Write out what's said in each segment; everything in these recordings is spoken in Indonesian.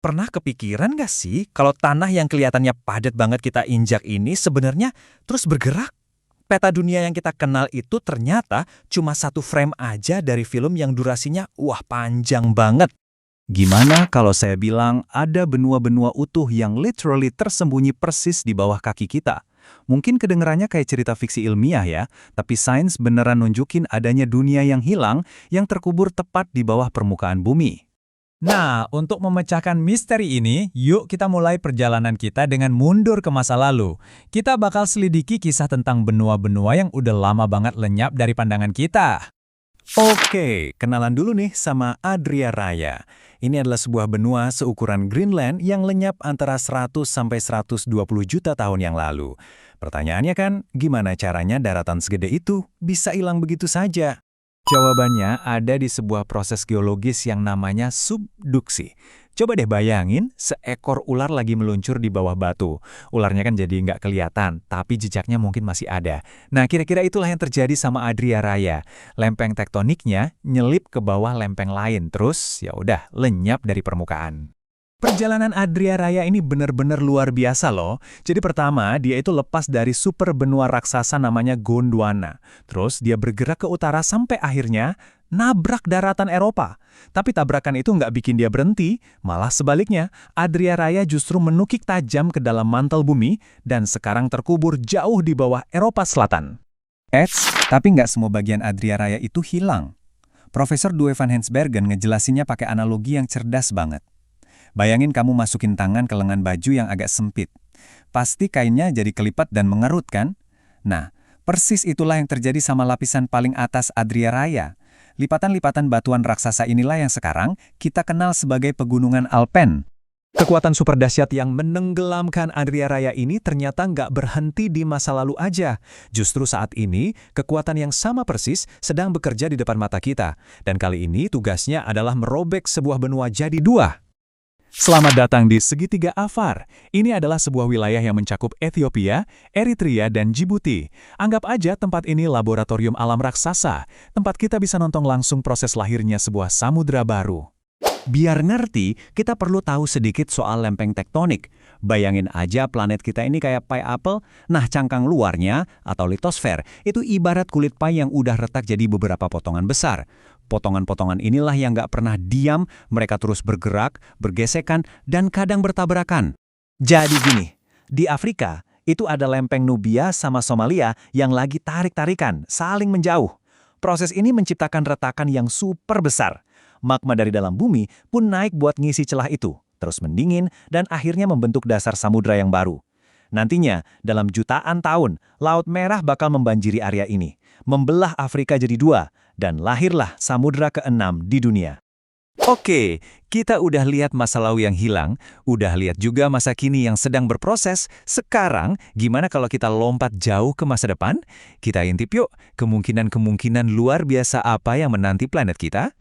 Pernah kepikiran nggak sih kalau tanah yang kelihatannya padat banget kita injak ini sebenarnya terus bergerak? Peta dunia yang kita kenal itu ternyata cuma satu frame aja dari film yang durasinya wah panjang banget. Gimana kalau saya bilang ada benua-benua utuh yang literally tersembunyi persis di bawah kaki kita? Mungkin kedengarannya kayak cerita fiksi ilmiah ya, tapi sains beneran nunjukin adanya dunia yang hilang yang terkubur tepat di bawah permukaan bumi. Nah, untuk memecahkan misteri ini, yuk kita mulai perjalanan kita dengan mundur ke masa lalu. Kita bakal selidiki kisah tentang benua-benua yang udah lama banget lenyap dari pandangan kita. Oke, kenalan dulu nih sama Adria Raya. Ini adalah sebuah benua seukuran Greenland yang lenyap antara 100 sampai 120 juta tahun yang lalu. Pertanyaannya kan, gimana caranya daratan segede itu bisa hilang begitu saja? Jawabannya ada di sebuah proses geologis yang namanya subduksi. Coba deh bayangin, seekor ular lagi meluncur di bawah batu. Ularnya kan jadi nggak kelihatan, tapi jejaknya mungkin masih ada. Nah, kira-kira itulah yang terjadi sama Adria Raya. Lempeng tektoniknya nyelip ke bawah lempeng lain, terus ya udah lenyap dari permukaan. Perjalanan Adria Raya ini benar-benar luar biasa loh. Jadi pertama, dia itu lepas dari super benua raksasa namanya Gondwana. Terus dia bergerak ke utara sampai akhirnya nabrak daratan Eropa. Tapi tabrakan itu nggak bikin dia berhenti, malah sebaliknya, Adria Raya justru menukik tajam ke dalam mantel bumi dan sekarang terkubur jauh di bawah Eropa Selatan. Tapi nggak semua bagian Adria Raya itu hilang. Profesor Due van Hensbergen ngejelasinnya pakai analogi yang cerdas banget. Bayangin kamu masukin tangan ke lengan baju yang agak sempit. Pasti kainnya jadi kelipat dan mengerut kan? Nah, persis itulah yang terjadi sama lapisan paling atas Adria Raya. Lipatan-lipatan batuan raksasa inilah yang sekarang kita kenal sebagai pegunungan Alpen. Kekuatan super dahsyat yang menenggelamkan Adria Raya ini ternyata nggak berhenti di masa lalu aja. Justru saat ini, kekuatan yang sama persis sedang bekerja di depan mata kita. Dan kali ini tugasnya adalah merobek sebuah benua jadi dua. Selamat datang di Segitiga Afar. Ini adalah sebuah wilayah yang mencakup Ethiopia, Eritrea, dan Djibouti. Anggap aja tempat ini laboratorium alam raksasa, tempat kita bisa nonton langsung proses lahirnya sebuah samudra baru. Biar ngerti, kita perlu tahu sedikit soal lempeng tektonik. Bayangin aja planet kita ini kayak pie apple, nah cangkang luarnya, atau litosfer, itu ibarat kulit pie yang udah retak jadi beberapa potongan besar. Potongan-potongan inilah yang nggak pernah diam, mereka terus bergerak, bergesekan, dan kadang bertabrakan. Jadi gini, di Afrika, itu ada lempeng Nubia sama Somalia yang lagi tarik-tarikan, saling menjauh. Proses ini menciptakan retakan yang super besar. Magma dari dalam bumi pun naik buat ngisi celah itu, terus mendingin, dan akhirnya membentuk dasar samudra yang baru. Nantinya, dalam jutaan tahun, Laut Merah bakal membanjiri area ini, membelah Afrika jadi dua, dan lahirlah samudra ke-6 di dunia. Oke, kita udah lihat masa lalu yang hilang, udah lihat juga masa kini yang sedang berproses. Sekarang, gimana kalau kita lompat jauh ke masa depan? Kita intip yuk, kemungkinan-kemungkinan luar biasa apa yang menanti planet kita?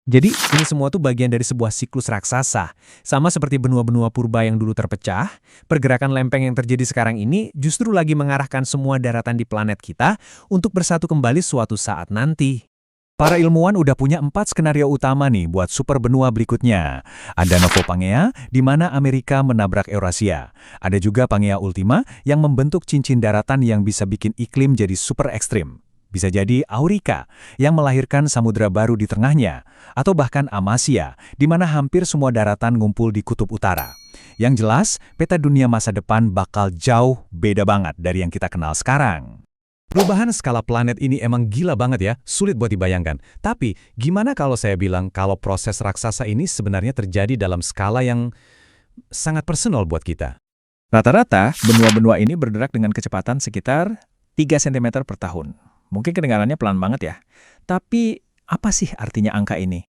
Jadi, ini semua tuh bagian dari sebuah siklus raksasa. Sama seperti benua-benua purba yang dulu terpecah, pergerakan lempeng yang terjadi sekarang ini justru lagi mengarahkan semua daratan di planet kita untuk bersatu kembali suatu saat nanti. Para ilmuwan udah punya 4 skenario utama nih buat super benua berikutnya. Ada Novo Pangea, di mana Amerika menabrak Eurasia. Ada juga Pangea Ultima yang membentuk cincin daratan yang bisa bikin iklim jadi super ekstrim. Bisa jadi Aurika yang melahirkan samudra baru di tengahnya. Atau bahkan Amasya, di mana hampir semua daratan ngumpul di kutub utara. Yang jelas, peta dunia masa depan bakal jauh beda banget dari yang kita kenal sekarang. Perubahan skala planet ini emang gila banget ya, sulit buat dibayangkan. Tapi, gimana kalau saya bilang kalau proses raksasa ini sebenarnya terjadi dalam skala yang sangat personal buat kita? Rata-rata, benua-benua ini bergerak dengan kecepatan sekitar 3 cm per tahun. Mungkin kedengarannya pelan banget ya. Tapi, apa sih artinya angka ini?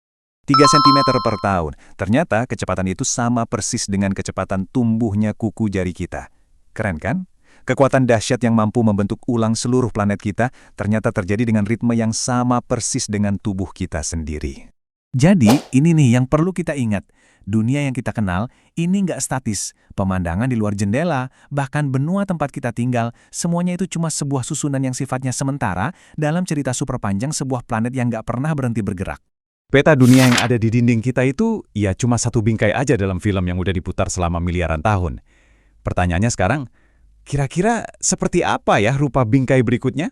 3 cm per tahun. Ternyata kecepatan itu sama persis dengan kecepatan tumbuhnya kuku jari kita. Keren kan? Kekuatan dahsyat yang mampu membentuk ulang seluruh planet kita ternyata terjadi dengan ritme yang sama persis dengan tubuh kita sendiri. Jadi, ini nih yang perlu kita ingat. Dunia yang kita kenal, ini nggak statis. Pemandangan di luar jendela, bahkan benua tempat kita tinggal, semuanya itu cuma sebuah susunan yang sifatnya sementara dalam cerita super panjang sebuah planet yang nggak pernah berhenti bergerak. Peta dunia yang ada di dinding kita itu ya cuma satu bingkai aja dalam film yang udah diputar selama miliaran tahun. Pertanyaannya sekarang, kira-kira seperti apa ya rupa bingkai berikutnya?